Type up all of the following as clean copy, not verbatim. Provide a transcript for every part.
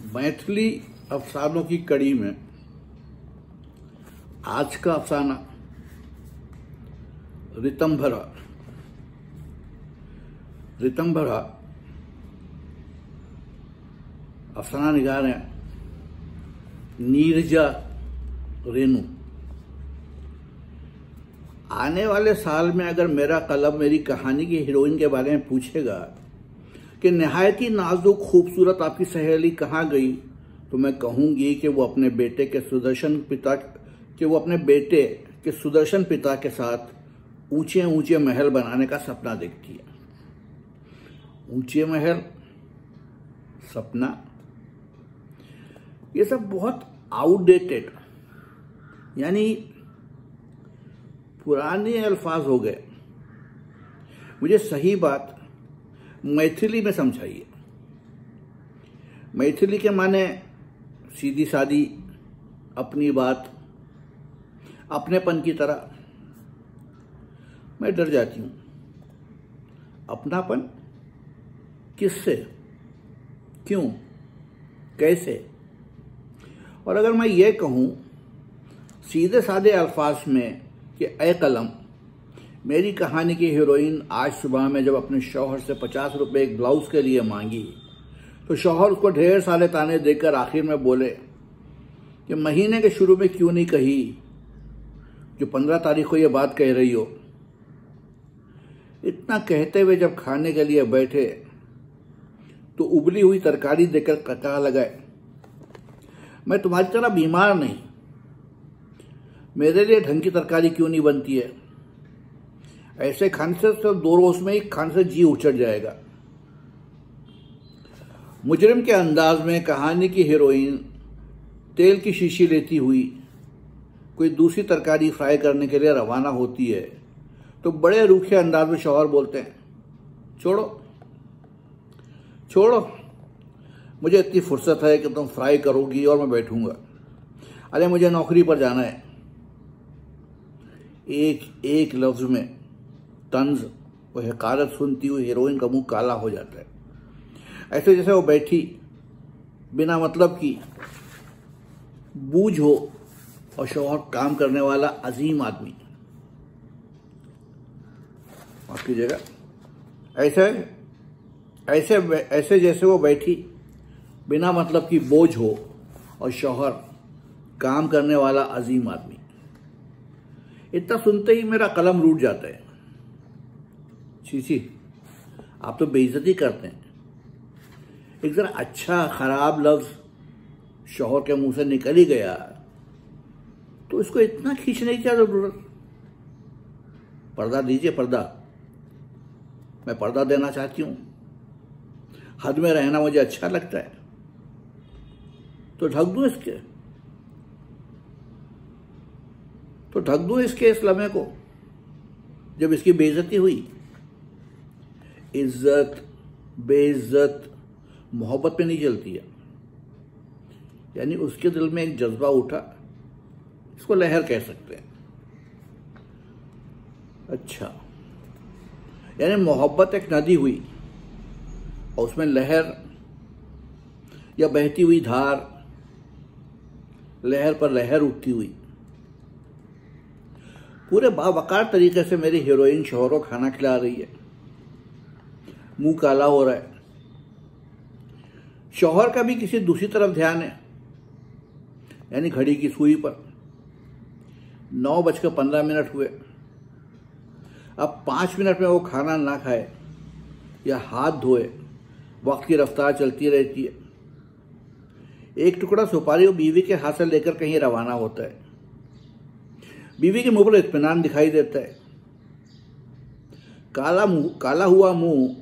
मैथिली अफसानों की कड़ी में आज का अफसाना ऋतंभरा अफसाना निगार हैं नीरजा रेणु। आने वाले साल में अगर मेरा कलम मेरी कहानी की हीरोइन के बारे में पूछेगा कि निहायत ही नाजुक खूबसूरत आपकी सहेली कहाँ गई, तो मैं कहूंगी कि वो अपने बेटे के सुदर्शन पिता के साथ ऊंचे ऊंचे महल बनाने का सपना देखती है। ऊंचे महल, सपना, ये सब बहुत आउटडेटेड यानी पुराने अल्फाज हो गए। मुझे सही बात मैथिली में समझाइए। मैथिली के माने सीधी सादी, अपनी बात, अपनेपन की तरह। मैं डर जाती हूं। अपनापन किससे, क्यों, कैसे? और अगर मैं ये कहूं सीधे सादे अल्फाज में कि ऐ कलम, मेरी कहानी की हीरोइन आज सुबह में जब अपने शौहर से 50 रुपए एक ब्लाउज के लिए मांगी तो शौहर उसको ढेर सारे ताने देकर आखिर में बोले कि महीने के शुरू में क्यों नहीं कही जो 15 तारीख को ये बात कह रही हो। इतना कहते हुए जब खाने के लिए बैठे तो उबली हुई तरकारी देकर कहा लगाए, मैं तुम्हारी तरह बीमार नहीं, मेरे लिए ढंग की तरकारी क्यों नहीं बनती है? ऐसे खाने से तो 2 रोज में ही खाने से जी उचट जाएगा। मुजरिम के अंदाज में कहानी की हीरोइन तेल की शीशी लेती हुई कोई दूसरी तरकारी फ्राई करने के लिए रवाना होती है तो बड़े रूखे अंदाज में शौहर बोलते हैं, छोड़ो, मुझे इतनी फुर्सत है कि तुम फ्राई करोगी और मैं बैठूंगा। अरे मुझे नौकरी पर जाना है। एक लफ्ज में तंज व हकारत सुनती हुई हीरोइन का मुंह काला हो जाता है, ऐसे जैसे वो बैठी बिना मतलब की बूझ हो और शौहर काम करने वाला अजीम आदमी। माफ कीजिएगा, ऐसे जैसे वो बैठी बिना मतलब की बोझ हो और शौहर काम करने वाला अजीम आदमी। इतना सुनते ही मेरा कलम रूठ जाता है। छी, आप तो बेइज्जती करते हैं। एक जरा अच्छा खराब लफ्ज शौहर के मुंह से निकल ही गया तो इसको इतना खींचने की क्या जरूरत? पर्दा दीजिए, पर्दा। मैं पर्दा देना चाहती हूं। हद में रहना मुझे अच्छा लगता है तो ढक दूं इसके इस लम्हे को जब इसकी बेइज्जती हुई। इज्जत बेइज्जत मोहब्बत पे नहीं चलती है। यानी उसके दिल में एक जज्बा उठा, इसको लहर कह सकते हैं। अच्छा, यानी मोहब्बत एक नदी हुई और उसमें लहर या बहती हुई धार, लहर पर लहर उठती हुई। पूरे बावकार तरीके से मेरी हीरोइन शौहर को खाना खिला रही है। मुंह काला हो रहा है। शौहर का भी किसी दूसरी तरफ ध्यान है, यानी घड़ी की सुई पर। 9:15 हुए। अब 5 मिनट में वो खाना ना खाए या हाथ धोए, वक्त की रफ्तार चलती रहती है। एक टुकड़ा सुपारी वो बीवी के हाथ से लेकर कहीं रवाना होता है। बीवी के मुंह पर इत्मीनान दिखाई देता है। काला हुआ मुंह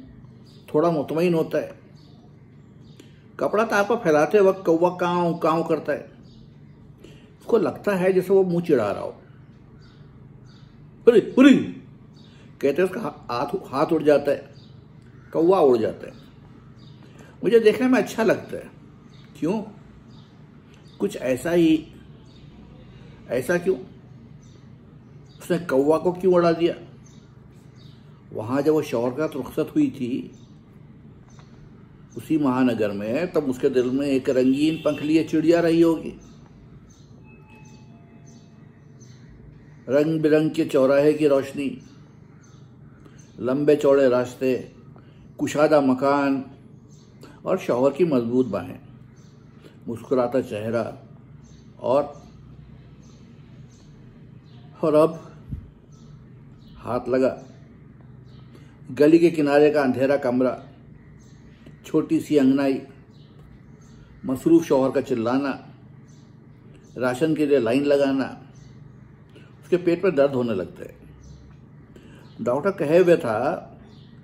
थोड़ा मुतमईन होता है। कपड़ा तार पर फैलाते वक्त कौवा कांव कांव करता है। उसको लगता है जैसे वो मुंह चिढ़ा रहा हो। पुरी कहते उसका हाथ उड़ जाता है, कौवा उड़ जाता है। मुझे देखने में अच्छा लगता है। क्यों? कुछ ऐसा क्यों? उसने कौवा को क्यों उड़ा दिया? वहां जब वो शौहर का रुखसत हुई थी उसी महानगर में, तब उसके दिल में एक रंगीन पंख लिए चिड़िया रही होगी। रंग बिरंग के चौराहे की रोशनी, लंबे चौड़े रास्ते, कुशादा मकान और शौहर की मजबूत बाहें, मुस्कुराता चेहरा और अब हाथ लगा। गली के किनारे का अंधेरा कमरा, छोटी सी अंगनाई, मसरूफ शौहर का चिल्लाना, राशन के लिए लाइन लगाना। उसके पेट में दर्द होने लगता है। डॉक्टर कहे हुए था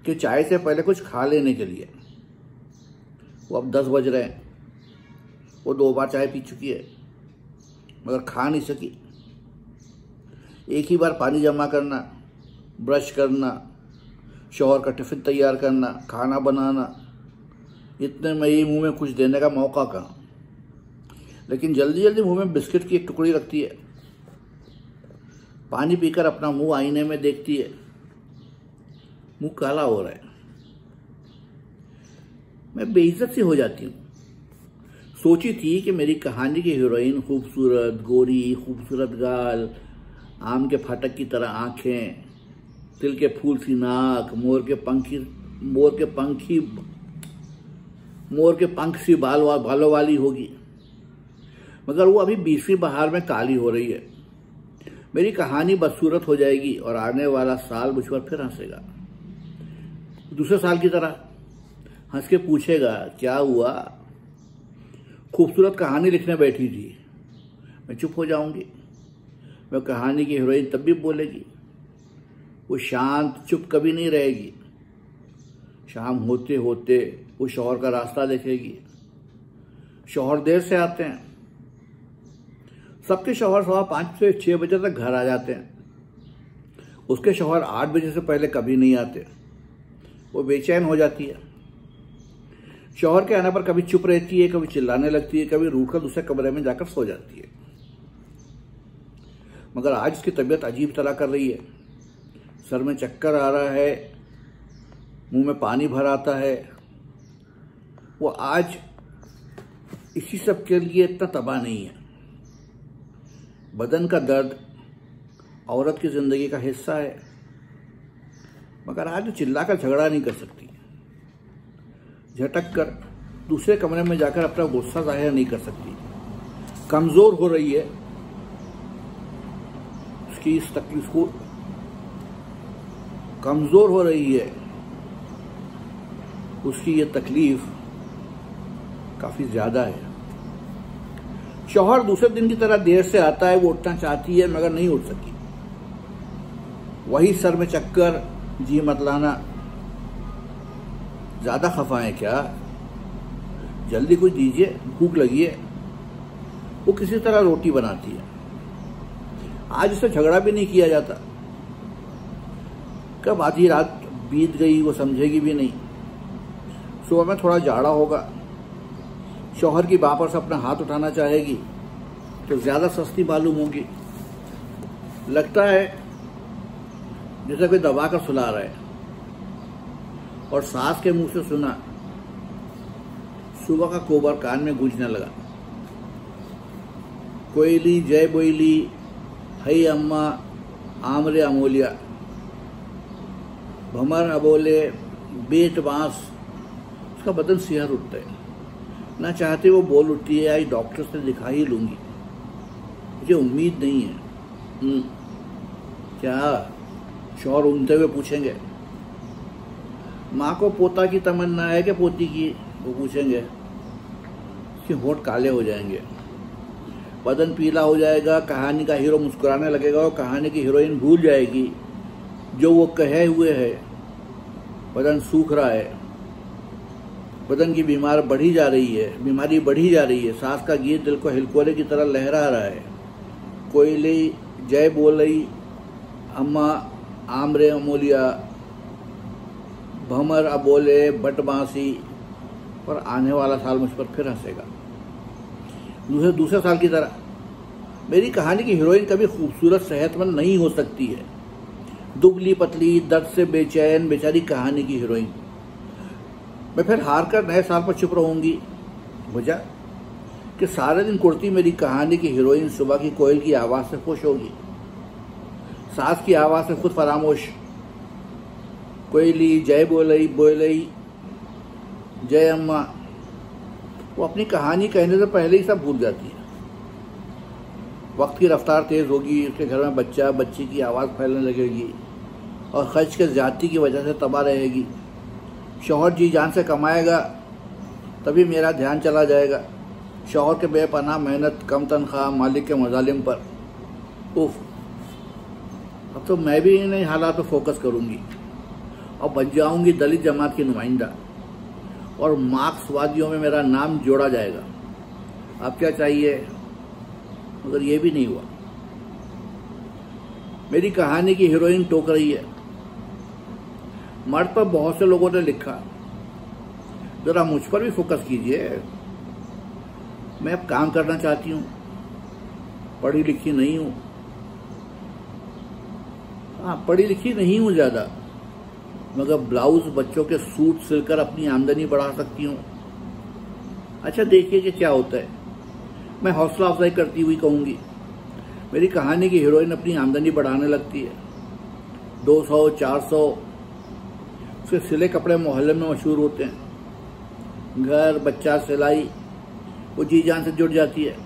कि चाय से पहले कुछ खा लेने के लिए। वो अब 10 बज रहे हैं। वो 2 बार चाय पी चुकी है मगर खा नहीं सकी। एक ही बार पानी जमा करना, ब्रश करना, शौहर का टिफिन तैयार करना, खाना बनाना, इतने में ही मुंह में कुछ देने का मौका कहाँ। लेकिन जल्दी जल्दी मुंह में बिस्किट की एक टुकड़ी रखती है। पानी पीकर अपना मुंह आईने में देखती है। मुंह काला हो रहा है। मैं बेइज्जत सी हो जाती हूँ। सोची थी कि मेरी कहानी की हीरोइन खूबसूरत, गोरी, खूबसूरत गाल, आम के फाटक की तरह आंखें, तिल के फूल सी नाक, मोर के पंख सी बालों वाली होगी। मगर वो अभी 20वीं बहार में काली हो रही है। मेरी कहानी बदसूरत हो जाएगी और आने वाला साल मुझ पर फिर हंसेगा, दूसरे साल की तरह हंस के पूछेगा, क्या हुआ? खूबसूरत कहानी लिखने बैठी थी। मैं चुप हो जाऊंगी। मैं कहानी की हीरोइन तब भी बोलेगी। वो शांत चुप कभी नहीं रहेगी। शाम होते होते वो शौहर का रास्ता देखेगी। शौहर देर से आते हैं। सबके शौहर 5:15 से 6 बजे तक घर आ जाते हैं। उसके शौहर 8 बजे से पहले कभी नहीं आते। वो बेचैन हो जाती है। शौहर के आने पर कभी चुप रहती है, कभी चिल्लाने लगती है, कभी रूठकर दूसरे कमरे में जाकर सो जाती है। मगर आज उसकी तबीयत अजीब तरह कर रही है। सर में चक्कर आ रहा है, मुंह में पानी भर आता है। वो आज इसी सब के लिए इतना तबाह नहीं है। बदन का दर्द औरत की जिंदगी का हिस्सा है। मगर आज वो चिल्लाकर झगड़ा नहीं कर सकती। झटक कर दूसरे कमरे में जाकर अपना गुस्सा जाहिर नहीं कर सकती। कमजोर हो रही है। उसकी इस तकलीफ को कमजोर हो रही है। उसकी ये तकलीफ काफी ज्यादा है। शौहर दूसरे दिन की तरह देर से आता है। वो उठना चाहती है मगर नहीं उठ सकी। वही सर में चक्कर, जी मतलाना। ज्यादा खफा है क्या? जल्दी कुछ दीजिए, भूख लगी है। वो किसी तरह रोटी बनाती है। आज उससे झगड़ा भी नहीं किया जाता। कब आधी रात बीत गई वो समझेगी भी नहीं। सुबह में थोड़ा जाड़ा होगा। शौहर की बाह पर से अपना हाथ उठाना चाहेगी तो ज्यादा सस्ती मालूम होगी। लगता है जैसे कोई दबा कर सुला रहा है। और सास के मुंह से सुना सुबह का कोबर कान में गूंजने लगा। कोयली जय बोयली, हई अम्मा आमरे अमोलिया, भमर अबोले, बेट बांस। उसका बदन सिहर उठता है। ना चाहते वो बोल उठती है, आई डॉक्टर से दिखा ही लूंगी। मुझे उम्मीद नहीं है। क्या? शौहर ऊँघते हुए पूछेंगे। माँ को पोता की तमन्ना है कि पोती की? वो पूछेंगे। उसके होंठ काले हो जाएंगे, बदन पीला हो जाएगा। कहानी का हीरो मुस्कुराने लगेगा और कहानी की हीरोइन भूल जाएगी जो वो कहे हुए है। बदन सूख रहा है। बदन की बीमारी बढ़ी जा रही है। सांस का गीत दिल को हिलकोरे की तरह लहरा रहा है। कोयली जय बोलई, अम्मा आमरे अमोलिया, भमर अबोले, बट बांसी। और आने वाला साल मुझ पर फिर हंसेगा, दूसरे साल की तरह। मेरी कहानी की हीरोइन कभी खूबसूरत, सेहतमंद नहीं हो सकती है। दुबली पतली, दर्द से बेचैन बेचारी कहानी की हीरोइन। मैं फिर हार कर नए साल पर चुप रहूंगी। वजह कि सारे दिन कुर्ती मेरी कहानी की हीरोइन सुबह की कोयल की आवाज से खुश होगी, सास की आवाज से खुद फरामोश। कोयली जय बोलई बोलई जय अम्मा, वो अपनी कहानी कहने से पहले ही सब भूल जाती है। वक्त की रफ्तार तेज होगी, उसके घर में बच्चा बच्ची की आवाज़ फैलने लगेगी और खर्च के ज्यादती की वजह से तबाह रहेगी। शौहर जी जान से कमाएगा तभी मेरा ध्यान चला जाएगा शौहर के बेपनाह मेहनत, कम तनख्वाह, मालिक के मजालिम पर। उफ, अब तो मैं भी इन हालात पर फोकस करूंगी और बन जाऊंगी दलित जमात की नुमाइंदा और मार्क्सवादियों में मेरा नाम जोड़ा जाएगा। अब क्या चाहिए? मगर ये भी नहीं हुआ। मेरी कहानी की हीरोइन टोक रही है। मर्द पर बहुत से लोगों ने लिखा, जरा मुझ पर भी फोकस कीजिए। मैं अब काम करना चाहती हूँ, पढ़ी लिखी नहीं हूँ। हाँ, पढ़ी लिखी नहीं हूँ ज्यादा, मगर ब्लाउज बच्चों के सूट सिलकर अपनी आमदनी बढ़ा सकती हूँ। अच्छा देखिए कि क्या होता है। मैं हौसला अफजाई करती हुई कहूंगी, मेरी कहानी की हीरोइन अपनी आमदनी बढ़ाने लगती है। 200, 400 उसके सिले कपड़े मोहल्ले में मशहूर होते हैं। घर, बच्चा, सिलाई, वो जी जान से जुड़ जाती है।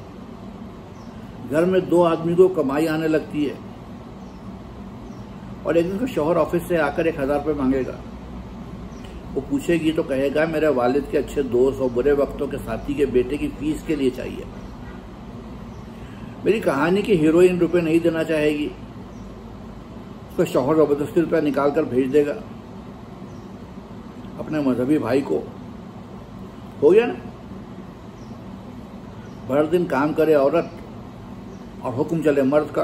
घर में 2 आदमी को कमाई आने लगती है और एक दिन को शौहर ऑफिस से आकर 1000 रुपये मांगेगा। वो पूछेगी तो कहेगा मेरे वालिद के अच्छे दोस्त और बुरे वक्तों के साथी के बेटे की फीस के लिए चाहिए। मेरी कहानी की हीरोइन रुपए नहीं देना चाहेगी, उसका शौहर जबरदस्ती रुपया निकाल कर भेज देगा अपने मजहबी भाई को। हो गया ना? भर दिन काम करे औरत और हुक्म चले मर्द का।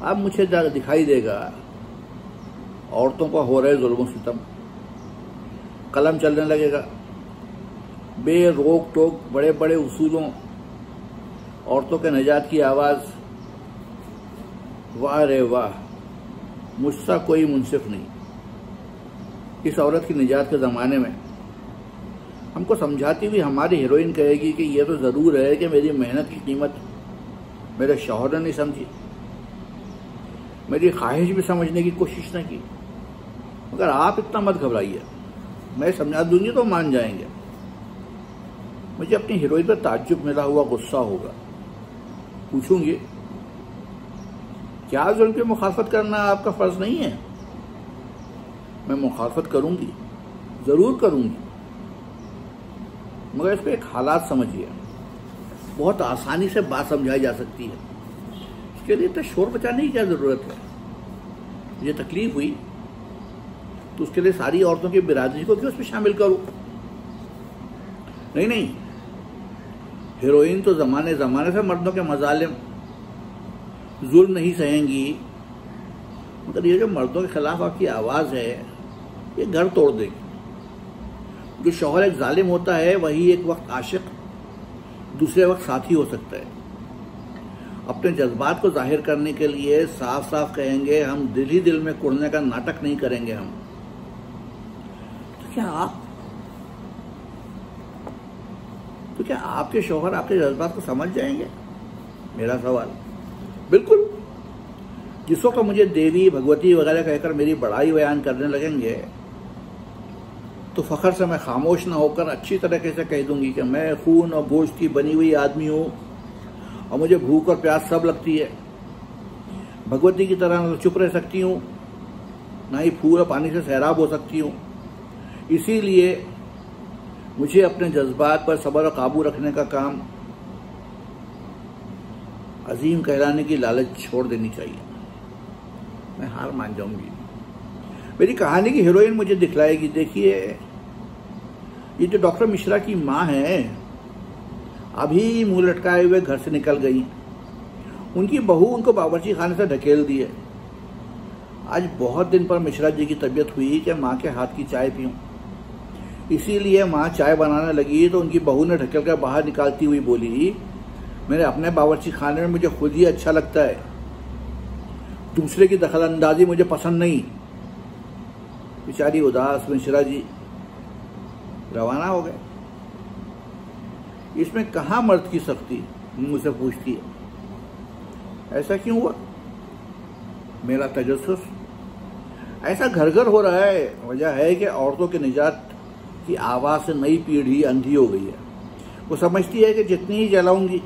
अब मुझे दिखाई देगा औरतों का हो रहे जुल्म सितम। कलम चलने लगेगा, बेरोक टोक बड़े बड़े उसूलों, औरतों के निजात की आवाज। वाह रे वाह, मुझसा कोई मुंसिफ नहीं। इस औरत की निजात के जमाने में हमको समझाती हुई हमारी हीरोइन कहेगी कि यह तो जरूर है कि मेरी मेहनत की कीमत मेरे शौहर ने नहीं समझी, मेरी ख्वाहिश भी समझने की कोशिश न की। मगर आप इतना मत घबराइए, मैं समझा दूंगी तो मान जाएंगे। मुझे अपनी हीरोइन पर ताज्जुब मिला हुआ गुस्सा होगा। पूछूंगी, क्या जुल्म की मुखालफत करना आपका फर्ज नहीं है? मैं मुखालफत करूंगी, जरूर करूंगी, मगर इसको एक हालात समझिए। बहुत आसानी से बात समझाई जा सकती है, इसके लिए तो शोर मचाने की क्या जरूरत है। मुझे तकलीफ हुई तो उसके लिए सारी औरतों की बिरादरी को क्यों उसमें शामिल करूं? नहीं नहीं, हीरोइन तो जमाने जमाने से मर्दों के मजालिम, जुल्म नहीं सहेंगी। मगर ये जो मर्दों के खिलाफ आपकी आवाज है, ये घर तोड़ देगी। जो शौहर एक जालिम होता है वही एक वक्त आशिक, दूसरे वक्त साथी हो सकता है। अपने जज्बात को जाहिर करने के लिए साफ साफ कहेंगे, हम दिल ही दिल में कुड़ने का नाटक नहीं करेंगे हम। तो क्या आपके शौहर आपके जज्बात को समझ जाएंगे? मेरा सवाल। बिल्कुल। जिसों का मुझे देवी भगवती वगैरह कहकर मेरी बड़ाई बयान करने लगेंगे तो फखर से मैं खामोश न होकर अच्छी तरीके से कह दूंगी कि मैं खून और गोश्त की बनी हुई आदमी हूं और मुझे भूख और प्यास सब लगती है। भगवती की तरह न चुप रह सकती हूं, ना ही फूल और पानी से सैराब हो सकती हूं। इसीलिए मुझे अपने जज्बात पर सब्र और काबू रखने का काम अजीम कहलाने की लालच छोड़ देनी चाहिए। मैं हार मान जाऊंगी। मेरी कहानी की हीरोइन मुझे दिखलाएगी, देखिए ये जो डॉक्टर मिश्रा की माँ है, अभी मुंह लटकाए हुए घर से निकल गई। उनकी बहू उनको बावर्ची खाने से ढकेल दी है। आज बहुत दिन पर मिश्रा जी की तबीयत हुई कि माँ के हाथ की चाय पीऊं। इसीलिए माँ चाय बनाने लगी तो उनकी बहू ने ढकेल कर बाहर निकालती हुई बोली, मेरे अपने बावर्ची खाने में मुझे खुद ही अच्छा लगता है, दूसरे की दखल अंदाजी मुझे पसंद नहीं। बेचारी उदास मिश्रा जी रवाना हो गए। इसमें कहाँ मर्द की शक्ति, मुझसे पूछती है। ऐसा क्यों हुआ? मेरा तजस्सुस ऐसा घर घर हो रहा है। वजह है कि औरतों के निजात की आवाज़ से नई पीढ़ी अंधी हो गई है। वो समझती है कि जितनी ही जलाऊंगी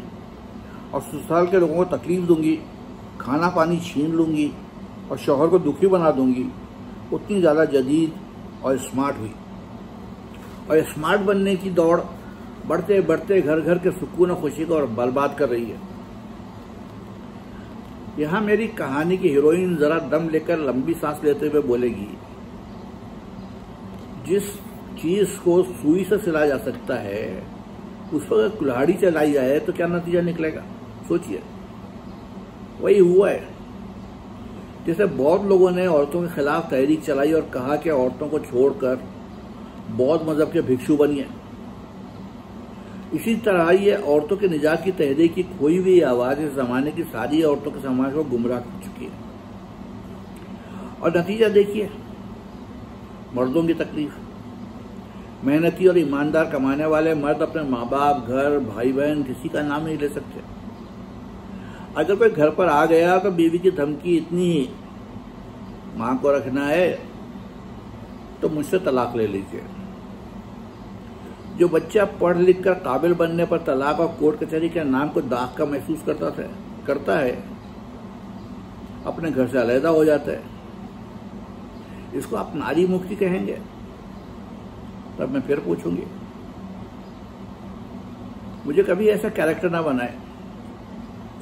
और ससुराल के लोगों को तकलीफ दूंगी, खाना पानी छीन लूंगी और शौहर को दुखी बना दूंगी, उतनी ज़्यादा जदीद और स्मार्ट हुई। और स्मार्ट बनने की दौड़ बढ़ते बढ़ते घर घर के सुकून और खुशी को बर्बाद कर रही है। यहाँ मेरी कहानी की हीरोइन जरा दम लेकर लंबी सांस लेते हुए बोलेगी, जिस चीज को सुई से सिला जा सकता है उस पर अगर कुल्हाड़ी चलाई जाए तो क्या नतीजा निकलेगा? सोचिए। वही हुआ है। जैसे बहुत लोगों ने औरतों के खिलाफ तहरीक चलाई और कहा कि औरतों को छोड़कर बौद्ध मजहब के भिक्षु बनिए। इसी तरह ये औरतों के निजात की तहरीक की खोई हुई आवाज इस जमाने की सारी औरतों के समाज को गुमराह कर चुकी है। और नतीजा देखिए, मर्दों की तकलीफ। मेहनती और ईमानदार कमाने वाले मर्द अपने माँ बाप, घर, भाई बहन किसी का नाम नहीं ले सकते। अगर कोई घर पर आ गया तो बीवी की धमकी इतनी ही, माँ को रखना है तो मुझसे तलाक ले लीजिए। जो बच्चा पढ़ लिख कर काबिल बनने पर तलाक और कोर्ट कचहरी के नाम को दाग का महसूस करता है, अपने घर से अलहदा हो जाता है। इसको आप नारी मुक्ति कहेंगे? तब मैं फिर पूछूंगी, मुझे कभी ऐसा कैरेक्टर ना बनाए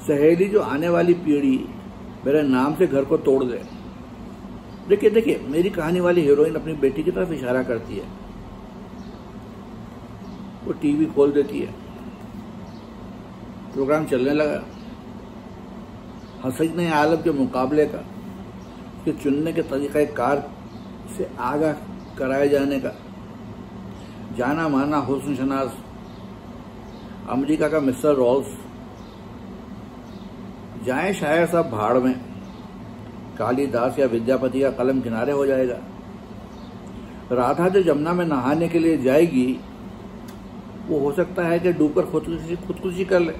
सहेली जो आने वाली पीढ़ी मेरे नाम से घर को तोड़ दे। देखिए, मेरी कहानी वाली हीरोइन अपनी बेटी की तरफ इशारा करती है। वो टीवी खोल देती है, प्रोग्राम चलने लगा। हसीने आलम के मुकाबले का, उसके चुनने के तरीक़े कार से आगाह कराए जाने का, जाना माना हुस्न शनास अमेरिका का मिस्टर रॉल्स, जाए शायर सब भाड़ में, कालिदास या विद्यापति का कलम किनारे हो जाएगा। राधा जो जमुना में नहाने के लिए जाएगी, वो हो सकता है कि डूबकर खुदकुशी कर ले,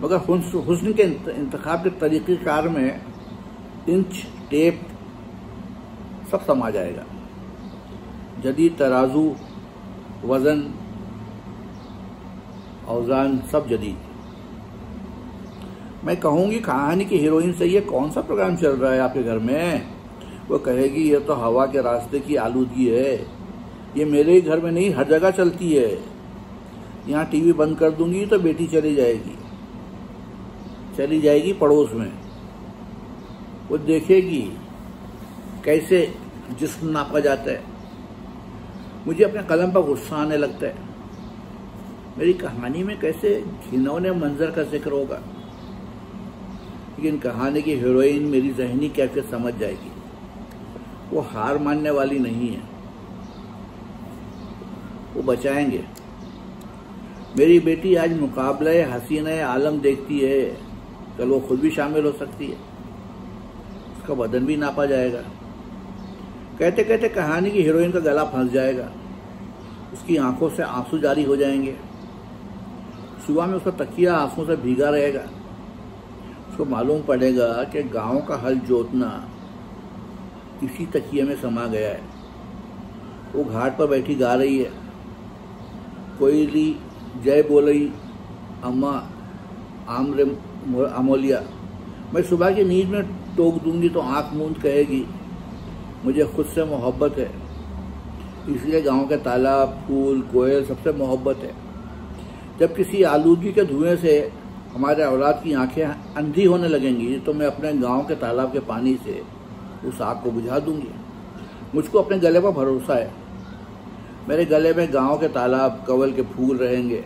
मगर हुस्न के इंतखाब के तरीक़ेकार में इंच टेप सब समा जाएगा। जदीद तराजू, वजन, औजान सब जदीद। मैं कहूंगी कहानी की हीरोइन से, ये कौन सा प्रोग्राम चल रहा है आपके घर में? वो कहेगी, ये तो हवा के रास्ते की आलूदगी है, ये मेरे ही घर में नहीं हर जगह चलती है। यहाँ टीवी बंद कर दूंगी तो बेटी चली जाएगी पड़ोस में। वो देखेगी कैसे जिस्म नापा जाता है। मुझे अपने कलम पर गुस्सा आने लगता है। मेरी कहानी में कैसे घिनौने मंजर का जिक्र होगा, लेकिन कहानी की हीरोइन मेरी ज़हनी कैफियत समझ जाएगी। वो हार मानने वाली नहीं है, वो बचाएंगे। मेरी बेटी आज मुकाबले हसीने आलम देखती है, कल वो खुद भी शामिल हो सकती है, उसका बदन भी नापा जाएगा। कहते कहते कहानी की हीरोइन का गला फंस जाएगा, उसकी आंखों से आंसू जारी हो जाएंगे। सुबह में उसका तकिया आंसुओं से भीगा रहेगा। उसको मालूम पड़ेगा कि गांव का हल जोतना इसी तकिए में समा गया है। वो घाट पर बैठी गा रही है, कोयली जय बोलई अम्मा आमरे अमोलिया। मैं सुबह की नींद में टोक दूंगी तो आंख मूंद कहेगी, मुझे खुद से मोहब्बत है, इसलिए गांव के तालाब, फूल, कोयल सबसे मोहब्बत है। जब किसी आलूदगी के धुएं से हमारे औलाद की आंखें अंधी होने लगेंगी तो मैं अपने गांव के तालाब के पानी से उस आग को बुझा दूंगी। मुझको अपने गले पर भरोसा है। मेरे गले में गांव के तालाब, कवल के फूल रहेंगे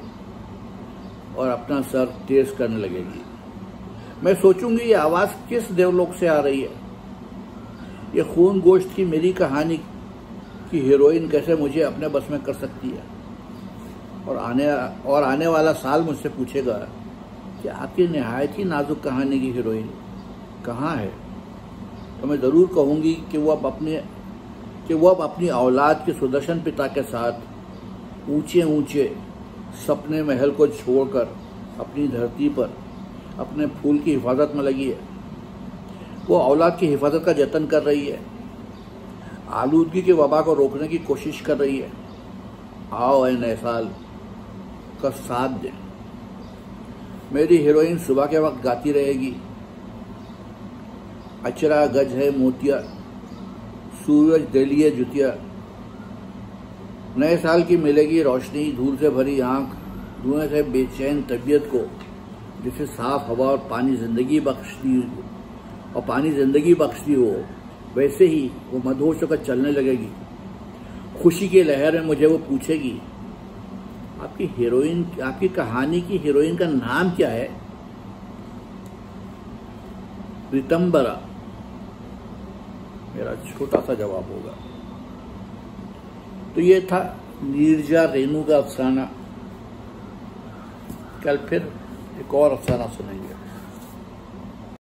और अपना सर तेज करने लगेगी। मैं सोचूंगी ये आवाज़ किस देवलोक से आ रही है। ये खून गोश्त की मेरी कहानी की हीरोइन कैसे मुझे अपने बस में कर सकती है। और आने वाला साल मुझसे पूछेगा कि आपकी निहायत ही नाजुक कहानी की हीरोइन कहाँ है, तो मैं ज़रूर कहूँगी कि वो अब अपने कि वो अब अपनी औलाद के सुदर्शन पिता के साथ ऊंचे ऊंचे सपने महल को छोड़कर अपनी धरती पर अपने फूल की हिफाजत में लगी है। वो औलाद की हिफाजत का जतन कर रही है, आलूदगी की वबा को रोकने की कोशिश कर रही है। आओ ए नए साल का साथ दें। मेरी हीरोइन सुबह के वक्त गाती रहेगी, अचरा गज है मोतिया, सूरज दे लिए जुतिया। नए साल की मिलेगी रोशनी, धूल से भरी आंख, धुएं से बेचैन तबीयत को जिसे साफ हवा और पानी जिंदगी बख्शती हो, वैसे ही वो मदहोश होकर चलने लगेगी। खुशी की लहर में मुझे वो पूछेगी, आपकी हीरोइन, आपकी कहानी की हीरोइन का नाम क्या है? रितंबरा मेरा छोटा सा जवाब होगा। तो ये था नीरजा रेनू का अफसाना। कल फिर एक और अफसाना सुनेंगे।